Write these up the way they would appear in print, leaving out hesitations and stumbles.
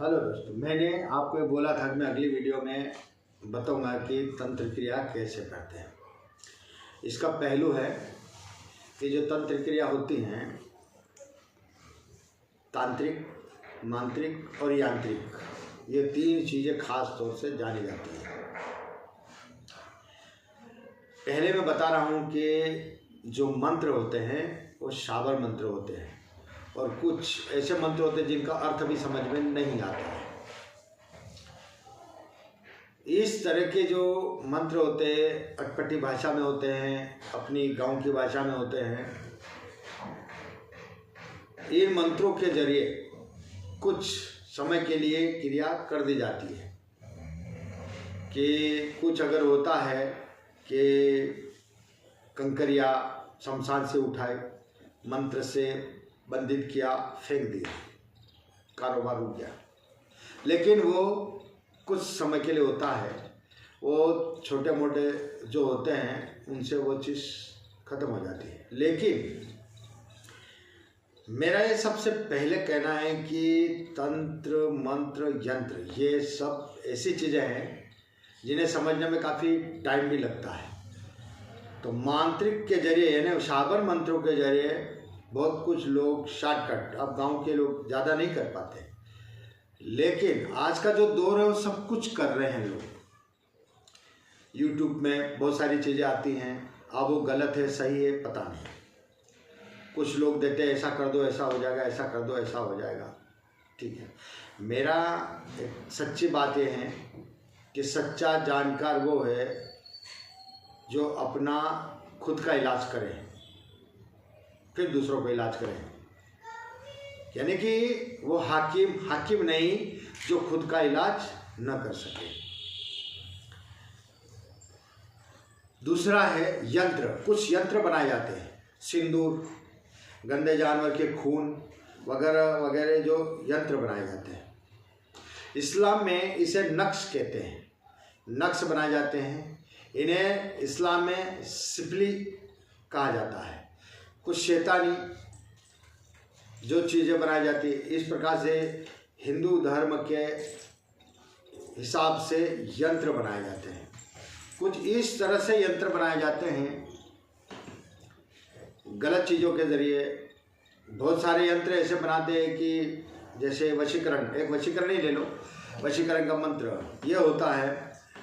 Hello दोस्तों, मैंने आपको ये बोला था कि मैं अगली वीडियो में बताऊंगा कि तंत्र क्रिया कैसे करते हैं। इसका पहलू है कि जो तंत्र क्रिया होती हैं तांत्रिक, मांत्रिक और यांत्रिक, ये तीन चीज़ें खास तौर से जानी जाती हैं। पहले मैं बता रहा हूँ कि जो मंत्र होते हैं वो शाबर मंत्र होते हैं और कुछ ऐसे मंत्र होते हैं जिनका अर्थ भी समझ में नहीं आता है। इस तरह के जो मंत्र होते हैं अटपटी भाषा में होते हैं, अपनी गांव की भाषा में होते हैं। इन मंत्रों के जरिए कुछ समय के लिए क्रिया कर दी जाती है कि कुछ अगर होता है कि कंकरिया शमशान से उठाए, मंत्र से बंधित किया, फेंक दिया, कारोबार रुक गया। लेकिन वो कुछ समय के लिए होता है, वो छोटे मोटे जो होते हैं उनसे वो चीज़ खत्म हो जाती है। लेकिन मेरा ये सबसे पहले कहना है कि तंत्र, मंत्र, यंत्र ये सब ऐसी चीज़ें हैं जिन्हें समझने में काफ़ी टाइम भी लगता है। तो मांत्रिक के जरिए यानी शाबर मंत्रों के जरिए बहुत कुछ लोग शॉर्टकट, अब गांव के लोग ज़्यादा नहीं कर पाते, लेकिन आज का जो दौर है वो सब कुछ कर रहे हैं लोग। यूट्यूब में बहुत सारी चीज़ें आती हैं, अब वो गलत है सही है पता नहीं। कुछ लोग देते हैं ऐसा कर दो ऐसा हो जाएगा, ऐसा कर दो ऐसा हो जाएगा। ठीक है, मेरा एक सच्ची बात यह है कि सच्चा जानकार वो है जो अपना खुद का इलाज करे फिर दूसरों को इलाज करें। यानी कि वो हाकिम नहीं जो खुद का इलाज न कर सके। दूसरा है यंत्र। कुछ यंत्र बनाए जाते हैं, सिंदूर, गंदे जानवर के खून वगैरह वगैरह जो यंत्र बनाए जाते हैं। इस्लाम में इसे नक्श कहते हैं, नक्श बनाए जाते हैं। इन्हें इस्लाम में सिपली कहा जाता है। कुछ शैतानी जो चीज़ें बनाई जाती है, इस प्रकार से हिंदू धर्म के हिसाब से यंत्र बनाए जाते हैं। कुछ इस तरह से यंत्र बनाए जाते हैं गलत चीज़ों के ज़रिए। बहुत सारे यंत्र ऐसे बनाते हैं कि जैसे वशीकरण, एक वशीकरण ही ले लो। वशीकरण का मंत्र ये होता है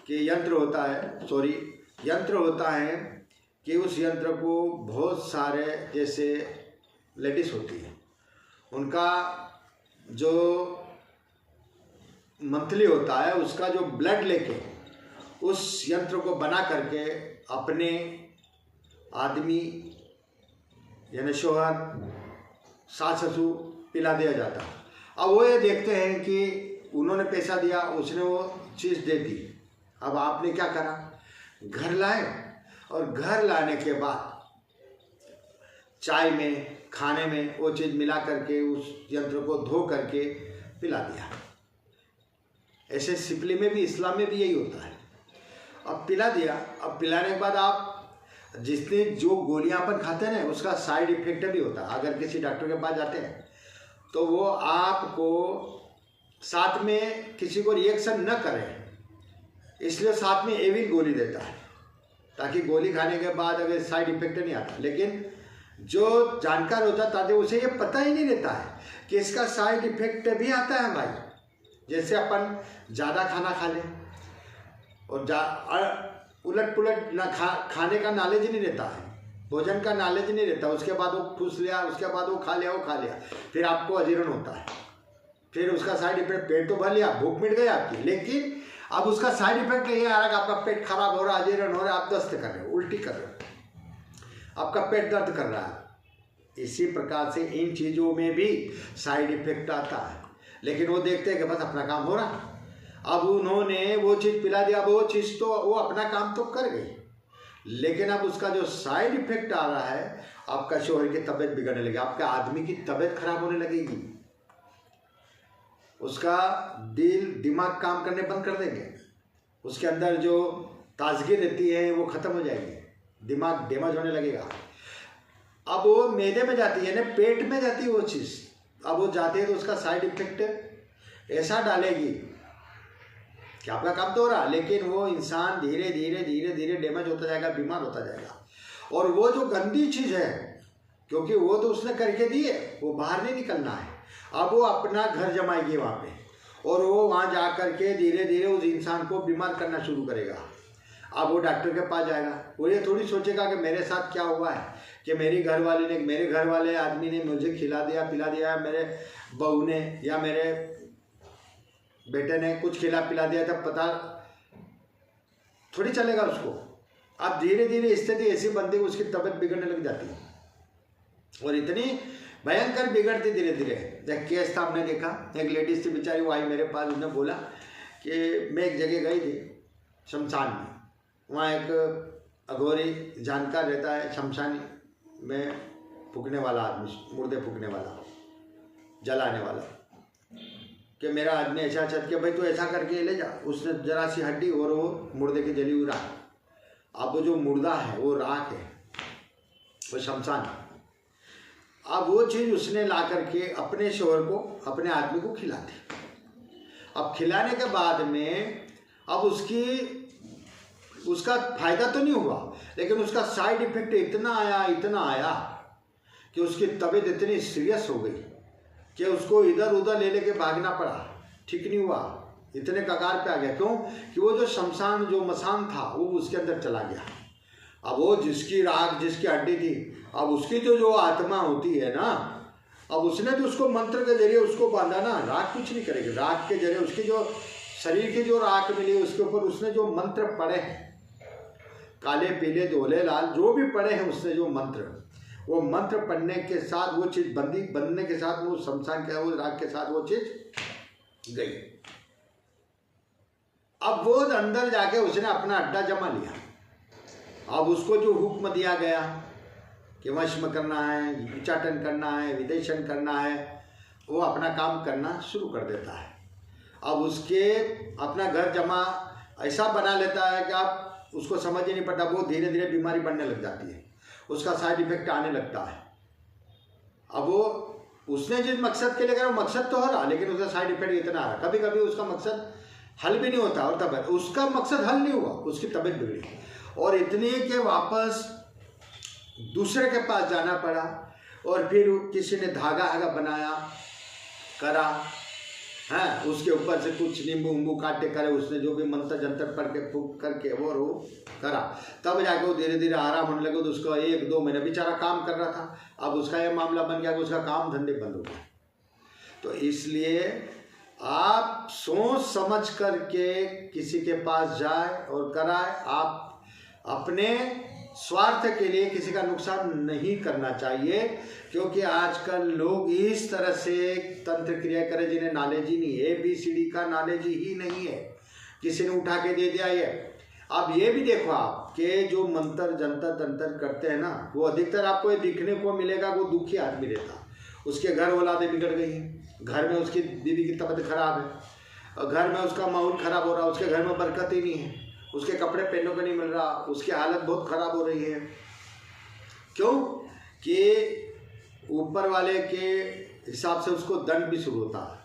कि यंत्र होता है कि उस यंत्र को बहुत सारे जैसे लेडीज़ होती हैं, उनका जो मंथली होता है उसका जो ब्लड लेके उस यंत्र को बना करके अपने आदमी यानी शोहर, सास ससुर पिला दिया जाता है। अब वो ये देखते हैं कि उन्होंने पैसा दिया, उसने वो चीज़ दे दी। अब आपने क्या करा, घर लाए और घर लाने के बाद चाय में, खाने में वो चीज़ मिला करके उस यंत्र को धो करके पिला दिया। ऐसे सिपली में भी, इस्लाम में भी यही होता है। अब पिला दिया, अब पिलाने के बाद आप जिसने जो गोलियां अपन खाते हैं ना उसका साइड इफेक्ट भी होता है। अगर किसी डॉक्टर के पास जाते हैं तो वो आपको साथ में किसी को रिएक्शन न करे इसलिए साथ में एविल गोली देता है, ताकि गोली खाने के बाद अगर साइड इफेक्ट नहीं आता। लेकिन जो जानकार होता ताकि उसे ये पता ही नहीं रहता है कि इसका साइड इफेक्ट भी आता है भाई। जैसे अपन ज़्यादा खाना खा लें और उलट पुलट ना खाने का नॉलेज नहीं रहता है, भोजन का नॉलेज नहीं रहता। उसके बाद वो ठूस लिया, उसके बाद वो खा लिया, फिर आपको अजीर्ण होता है। फिर उसका साइड इफेक्ट, पेट तो भर लिया, भूख मिट गई आपकी, लेकिन अब उसका साइड इफेक्ट ये आ रहा है कि आपका पेट खराब हो रहा है, अजीर्ण हो रहा है, आप दस्त कर रहे हो, उल्टी कर रहे हो, आपका पेट दर्द कर रहा है। इसी प्रकार से इन चीज़ों में भी साइड इफेक्ट आता है, लेकिन वो देखते हैं कि बस अपना काम हो रहा है। अब उन्होंने वो चीज़ पिला दिया, अब वो चीज़ तो वो अपना काम तो कर गई, लेकिन अब उसका जो साइड इफेक्ट आ रहा है, आपका शोहर की तबीयत बिगड़ने लगेगी, आपका आदमी की तबीयत खराब होने लगेगी, उसका दिल दिमाग काम करने बंद कर देंगे, उसके अंदर जो ताजगी रहती है वो ख़त्म हो जाएगी, दिमाग डैमेज होने लगेगा। अब वो मैदे में जाती है ना, पेट में जाती है वो चीज़। अब वो जाती है तो उसका साइड इफेक्ट ऐसा डालेगी कि आपका काम तो हो रहा, लेकिन वो इंसान धीरे धीरे धीरे धीरे डैमेज होता जाएगा, बीमार होता जाएगा। और वो जो गंदी चीज़ है, क्योंकि वो तो उसने करके दी है, वो बाहर नहीं निकलना है। अब वो अपना घर जमाएगी वहाँ पे, और वो वहाँ जा करके धीरे धीरे उस इंसान को बीमार करना शुरू करेगा। अब वो डॉक्टर के पास जाएगा, वो ये थोड़ी सोचेगा कि मेरे साथ क्या हुआ है, कि मेरे घर वाले आदमी ने मुझे खिला दिया पिला दिया, मेरे बहू ने या मेरे बेटे ने कुछ खिला पिला दिया, तब पता थोड़ी चलेगा उसको। अब धीरे धीरे स्थिति ऐसी बनती है, उसकी तबीयत बिगड़ने लग जाती है, और इतनी भयंकर बिगड़ती धीरे धीरे। एक केस था, हमने देखा, एक लेडीज थी बेचारी, वो आई मेरे पास, उसने बोला कि मैं एक जगह गई थी शमशान में, वहाँ एक अघोरी जानकार रहता है शमशान में, फूकने वाला आदमी, मुर्दे फूकने वाला, जलाने वाला, कि मेरा आदमी ऐसा चल के भाई तो ऐसा करके ले जा। उसने जरा सी हड्डी और वो मुर्दे की जली हुई राख। अब वो जो मुर्दा है वो राख है, वो शमशान। अब वो चीज़ उसने ला करके अपने शोहर को, अपने आदमी को खिला दी। अब खिलाने के बाद में अब उसका फायदा तो नहीं हुआ, लेकिन उसका साइड इफेक्ट इतना आया कि उसकी तबीयत इतनी सीरियस हो गई कि उसको इधर उधर ले लेके भागना पड़ा, ठीक नहीं हुआ, इतने कगार पे आ गया। क्यों? कि वो जो शमशान, जो मसान था, वो उसके अंदर चला गया। अब वो जिसकी राख, जिसकी हड्डी थी, अब उसकी जो आत्मा होती है ना, अब उसने तो उसको मंत्र के जरिए उसको बांधा ना, राख कुछ नहीं करेगी। राख के जरिए उसकी जो शरीर की जो राख मिली, उसके ऊपर उसने जो मंत्र पढ़े हैं, काले पीले धोले लाल जो भी पढ़े हैं, उसने जो मंत्र, वो मंत्र पढ़ने के साथ वो चीज़ बनने के साथ वो शमशान के वो राख के साथ वो चीज़ गई। अब वो अंदर जाके उसने अपना अड्डा जमा लिया। अब उसको जो हुक्म दिया गया कि वश्म करना है, विचाटन करना है, विदेशन करना है, वो अपना काम करना शुरू कर देता है। अब उसके अपना घर जमा ऐसा बना लेता है कि आप उसको समझ ही नहीं पड़ता, वो धीरे धीरे बीमारी बढ़ने लग जाती है, उसका साइड इफेक्ट आने लगता है। अब वो उसने जिस मकसद के लिए करा, मकसद तो हो रहा, लेकिन उसका साइड इफेक्ट इतना आ रहा। कभी कभी उसका मकसद हल भी नहीं होता, और तब उसका मकसद हल नहीं हुआ, उसकी तबीयत बिगड़ी, और इतनी के वापस दूसरे के पास जाना पड़ा, और फिर किसी ने धागा बनाया, करा, हाँ, उसके ऊपर से कुछ नींबू उम्बू काटे करे, उसने जो भी मंत्र जंतर पढ़ के फूक करके वो करा, तब जाके वो धीरे धीरे आराम होने लगे। तो उसका 1-2 महीने बेचारा काम कर रहा था, अब उसका ये मामला बन गया कि उसका काम धंधे बंद हो गए। तो इसलिए आप सोच समझ करके किसी के पास जाए और कराए, आप अपने स्वार्थ के लिए किसी का नुकसान नहीं करना चाहिए, क्योंकि आजकल लोग इस तरह से तंत्र क्रिया करें जिन्हें नॉलेज ही नहीं है, ABCD का नॉलेज ही नहीं है, किसी ने उठा के दे दिया ये। अब ये भी देखो आप कि जो मंत्र जंतर तंत्र करते हैं ना, वो अधिकतर आपको ये दिखने को मिलेगा, वो दुखी आदमी रहता, उसके घर औलादें बिगड़ गई हैं, घर में उसकी बीवी की तबीयत खराब है, और घर में उसका माहौल खराब हो रहा, उसके घर में बरकत ही नहीं है, उसके कपड़े पहनने को नहीं मिल रहा, उसकी हालत बहुत ख़राब हो रही है। क्यों? कि ऊपर वाले के हिसाब से उसको दंड भी शुरू होता है,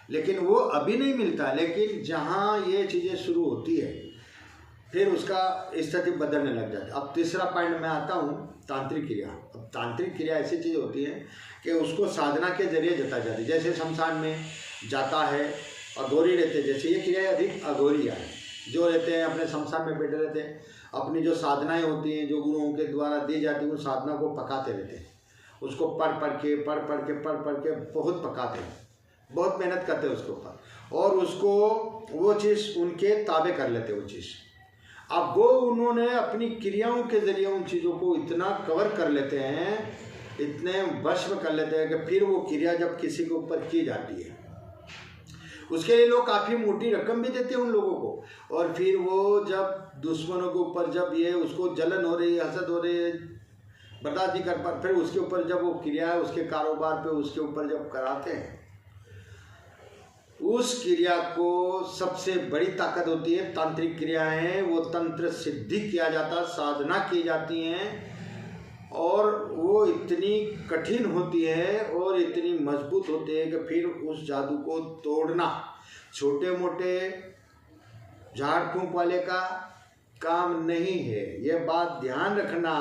लेकिन वो अभी नहीं मिलता। लेकिन जहाँ ये चीज़ें शुरू होती है, फिर उसका स्थिति बदलने लग जाती है। अब तीसरा पॉइंट में आता हूँ, तांत्रिक क्रिया। अब तांत्रिक क्रिया ऐसी चीज़ होती है कि उसको साधना के जरिए जता जाती है। जैसे शमशान में जाता है, अघोरी रहते, जैसे ये क्रिया अधिक अघोरिया है, जो रहते हैं अपने शमशान में बैठे रहते हैं, अपनी जो साधनाएं होती हैं जो गुरुओं के द्वारा दी जाती हैं, उन साधना को पकाते रहते हैं, उसको पढ़ पढ़ के बहुत पकाते हैं, बहुत मेहनत करते हैं उसके ऊपर, और उसको वो चीज़ उनके ताबे कर लेते हैं वो चीज़। अब वो उन्होंने अपनी क्रियाओं के जरिए उन चीज़ों को इतना कवर कर लेते हैं, इतने वश में कर लेते हैं कि फिर वो क्रिया जब किसी के ऊपर की जाती है, उसके लिए लोग काफ़ी मोटी रकम भी देते हैं उन लोगों को, और फिर वो जब दुश्मनों के ऊपर जब ये उसको जलन हो रही है, हसद हो रही है, बर्दाश्त नहीं कर पा, फिर उसके ऊपर जब वो क्रिया है उसके कारोबार पे उसके ऊपर जब कराते हैं, उस क्रिया को सबसे बड़ी ताकत होती है तांत्रिक क्रियाएं। वो तंत्र सिद्धि किया जाता, साधना की जाती हैं, और वो इतनी कठिन होती है और इतनी मजबूत होती है कि फिर उस जादू को तोड़ना छोटे मोटे झाड़ फूंक वाले का काम नहीं है। ये बात ध्यान रखना।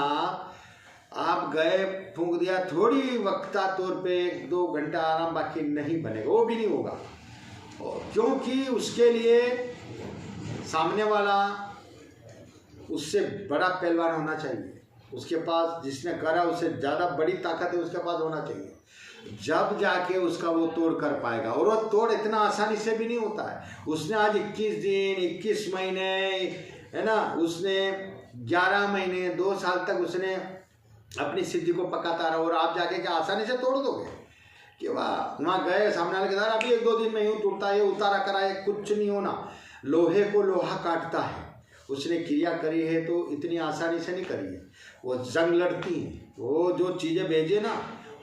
आप गए फूंक दिया, थोड़ी वक्ता तौर पे 1-2 घंटा आराम, बाकी नहीं बनेगा, वो भी नहीं होगा। और क्योंकि उसके लिए सामने वाला उससे बड़ा पहलवान होना चाहिए, उसके पास जिसने करा उससे ज़्यादा बड़ी ताकत है उसके पास होना चाहिए, जब जाके उसका वो तोड़ कर पाएगा। और वो तोड़ इतना आसानी से भी नहीं होता है। उसने आज 21 दिन 21 महीने है ना, उसने 11 महीने 2 साल तक उसने अपनी सिद्धि को पकाता रहा, और आप जाके क्या आसानी से तोड़ दोगे कि वाह वहाँ गए सामने वाले के साथ अभी 1-2 दिन में यूँ टूटता है, उतारा कराए, कुछ नहीं होना। लोहे को लोहा काटता है। उसने क्रिया करी है तो इतनी आसानी से नहीं करी है, वो जंग लड़ती है। वो जो चीज़ें भेजे ना,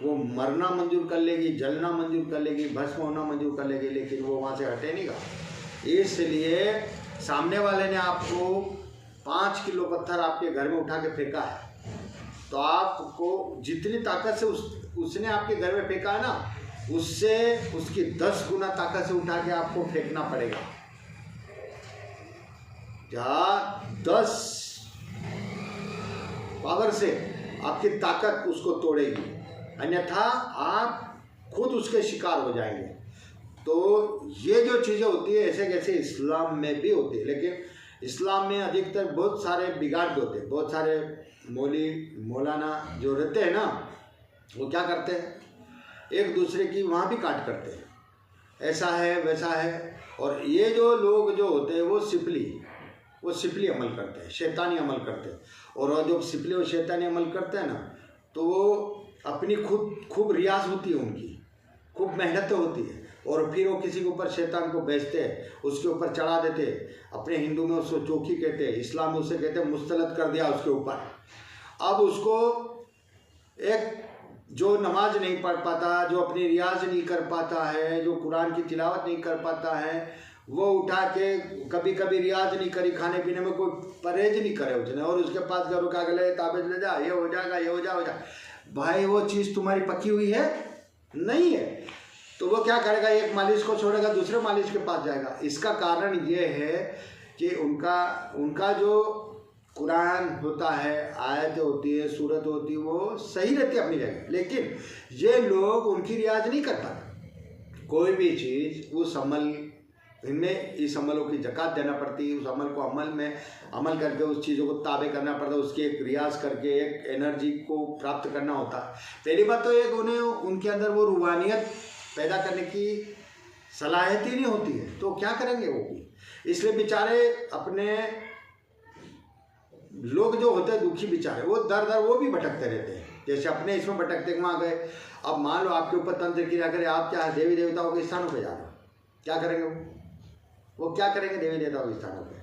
वो मरना मंजूर कर लेगी, जलना मंजूर कर लेगी, भस्म होना मंजूर कर लेगी, लेकिन वो वहाँ से हटे नहीं गा। इसलिए सामने वाले ने आपको 5 किलो पत्थर आपके घर में उठा के फेंका है, तो आपको जितनी ताकत से उसने आपके घर में फेंका है ना, उससे उसकी 10 गुना ताकत से उठा के आपको फेंकना पड़ेगा। जहाँ 10 पावर से आपकी ताकत उसको तोड़ेगी, अन्यथा आप खुद उसके शिकार हो जाएंगे। तो ये जो चीज़ें होती है ऐसे कैसे इस्लाम में भी होती है, लेकिन इस्लाम में अधिकतर बहुत सारे बिगाड़ होते हैं। बहुत सारे मौलाना जो रहते हैं ना, वो क्या करते हैं, एक दूसरे की वहाँ भी काट करते हैं, ऐसा है वैसा है। और ये जो लोग जो होते हैं वो सिपली अमल करते हैं, शैतानी अमल करते हैं। और जो सिपली और शैतानी अमल करते हैं ना, तो वो अपनी खूब रियाज होती है, उनकी खूब मेहनत होती है, और फिर वो किसी के ऊपर शैतान को बेचते हैं, उसके ऊपर चढ़ा देते हैं। अपने हिंदू में उसको चौकी कहते हैं, इस्लाम में उसे कहते हैं मुस्तलद कर दिया उसके ऊपर। अब उसको एक जो नमाज नहीं पढ़ पाता, जो अपनी रियाज नहीं कर पाता है, जो कुरान की तिलावत नहीं कर पाता है, वो उठा के कभी कभी रियाज नहीं करी, खाने पीने में कोई परहेज नहीं करे उसने, और उसके पास घरों का गले ताबेज ले जा, ये हो जाएगा, ये हो जा। भाई वो चीज़ तुम्हारी पकी हुई है नहीं है, तो वो क्या करेगा, एक मालिश को छोड़ेगा दूसरे मालिश के पास जाएगा। इसका कारण ये है कि उनका जो कुरान होता है, आयत होती है, सूरत होती है, वो सही रहती है अपनी जगह, लेकिन ये लोग उनकी रियाज नहीं कर पाते। कोई भी चीज़ उस अमल इनमें इस अमलों की ज़कात देना पड़ती है, उस अमल को अमल करके उस चीज़ों को ताबे करना पड़ता है, उसकी एक रियाज करके एक एनर्जी को प्राप्त करना होता है। पहली बात तो एक उनके अंदर वो रूहानियत पैदा करने की सलाहियत ही नहीं होती है, तो क्या करेंगे वो भी। इसलिए बेचारे अपने लोग जो होते हैं दुखी बेचारे, वो दर वो भी भटकते रहते हैं, जैसे अपने इसमें भटकते वहाँ गए। अब मान लो आपके ऊपर तंत्र क्रिया करे, आप क्या देवी देवताओं के स्थानों पर जा रहे हो, क्या करेंगे वो क्या करेंगे देवी देवताओं के स्थानों पर?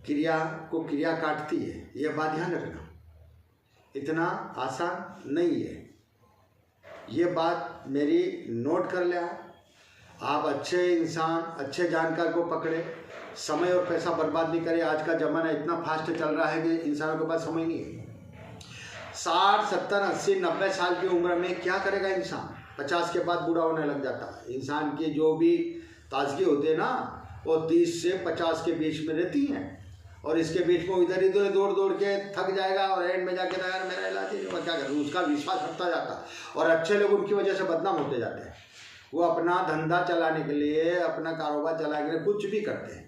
क्रिया काटती है, ये बात ध्यान रखना, इतना आसान नहीं है। ये बात मेरी नोट कर ले आप। अच्छे इंसान, अच्छे जानकार को पकड़े, समय और पैसा बर्बाद नहीं करे। आज का ज़माना इतना फास्ट चल रहा है कि इंसानों के पास समय नहीं है। 60, 70, 80, 90 साल की उम्र में क्या करेगा इंसान? 50 के बाद बूढ़ा होने लग जाता है। इंसान की जो भी ताजगी होती है ना, वो 30 से 50 के बीच में रहती हैं, और इसके बीच में इधर दौड़ के थक जाएगा, और एंड में जाके यार मेरा इलाज है, मैं क्या करूँ, उसका विश्वास हटता जाता है। और अच्छे लोग उनकी वजह से बदनाम होते जाते हैं। वो अपना धंधा चलाने के लिए, अपना कारोबार चलाने के लिए कुछ भी करते हैं,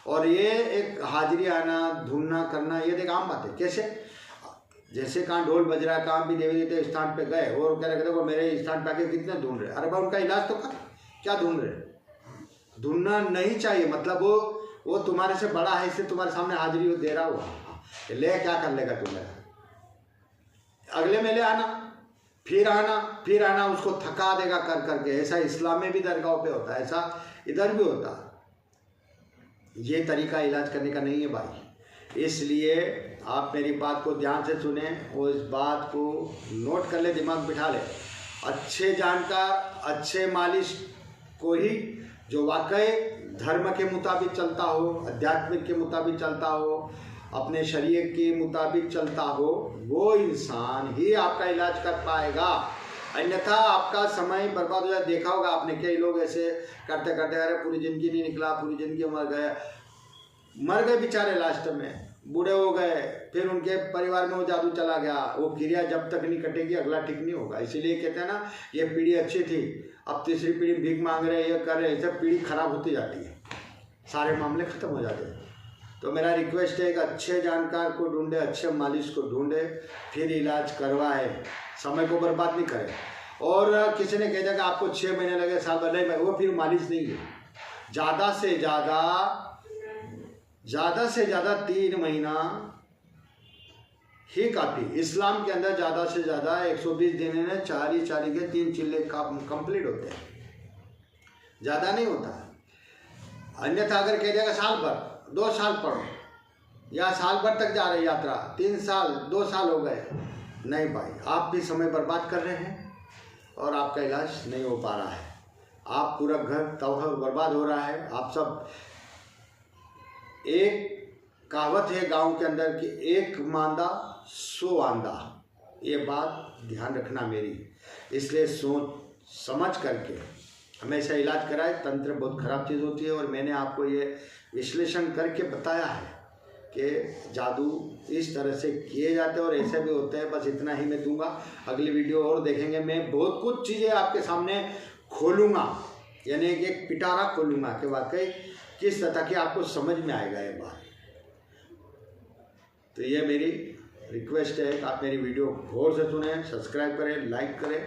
और ये एक हाजिरी आना, ढूंढना करना, ये एक आम बात है। कैसे? जैसे कहाँ ढोल बज रहा है, कहाँ भी देवी देवता स्थान पे गए, और कह रहे देखो मेरे स्थान पे आके कितने ढूंढ रहे। अरे भाई उनका इलाज तो कर, क्या ढूंढ रहे? ढूंढना नहीं चाहिए, मतलब वो तुम्हारे से बड़ा है, इससे तुम्हारे सामने हाजिरी दे रहा हुआ, ले क्या कर लेगा तुम्हें? अगले मेले आना, फिर आना, उसको थका देगा कर करके। ऐसा इस्लाम में भी दरगाहों पे होता है, ऐसा इधर भी होता है। ये तरीका इलाज करने का नहीं है भाई। इसलिए आप मेरी बात को ध्यान से सुने और इस बात को नोट कर ले, दिमाग बिठा ले। अच्छे जानकार, अच्छे मालिश को ही, जो वाकई धर्म के मुताबिक चलता हो, आध्यात्मिक के मुताबिक चलता हो, अपने शरीर के मुताबिक चलता हो, वो इंसान ही आपका इलाज कर पाएगा। अन्यथा आपका समय बर्बाद हो जाए। देखा होगा आपने, कई लोग ऐसे करते करते अरे पूरी ज़िंदगी नहीं निकला, पूरी ज़िंदगी मर गए बेचारे, लास्ट में बूढ़े हो गए, फिर उनके परिवार में वो जादू चला गया। वो क्रिया जब तक नहीं कटेगी अगला ठीक नहीं होगा। इसीलिए कहते हैं ना, ये पीढ़ी अच्छी थी, अब तीसरी पीढ़ी भीख मांग रहे, ये कर रहे, सब पीढ़ी खराब होती जाती है, सारे मामले खत्म हो जाते हैं। तो मेरा रिक्वेस्ट है कि अच्छे जानकार को ढूंढे, अच्छे मालिश को ढूंढे, फिर इलाज करवाए, समय को बर्बाद नहीं करें। और किसी ने कह दिया कि आपको 6 महीने लगे, साल भर नहीं, वो फिर मालिश नहीं है। ज़्यादा से ज़्यादा 3 महीना ही काफ़ी। इस्लाम के अंदर ज़्यादा से ज़्यादा 120 दिन में 4 के 3 चिल्ले कंप्लीट होते हैं, ज़्यादा नहीं होता। अन्यथा अगर कह दिया कि साल भर, 2 साल पढ़ो, या साल भर तक जा रही यात्रा, 3 साल 2 साल हो गए, नहीं भाई, आप भी समय बर्बाद कर रहे हैं और आपका इलाज नहीं हो पा रहा है। आप पूरा घर तबाह बर्बाद हो रहा है। आप सब, एक कहावत है गांव के अंदर कि 1 मांदा 100 आंदा, ये बात ध्यान रखना मेरी। इसलिए सोच समझ करके हमेशा इलाज कराए। तंत्र बहुत ख़राब चीज़ होती है और मैंने आपको ये विश्लेषण करके बताया है कि जादू इस तरह से किए जाते हैं और ऐसे भी होते हैं। बस इतना ही मैं दूंगा। अगली वीडियो और देखेंगे। मैं बहुत कुछ चीज़ें आपके सामने खोलूँगा, यानी एक पिटारा खोलूँगा कि वाकई किस तरह की आपको समझ में आएगा ये बात। तो ये मेरी रिक्वेस्ट है कि आप मेरी वीडियो गौर से सुनें, सब्सक्राइब करें, लाइक करें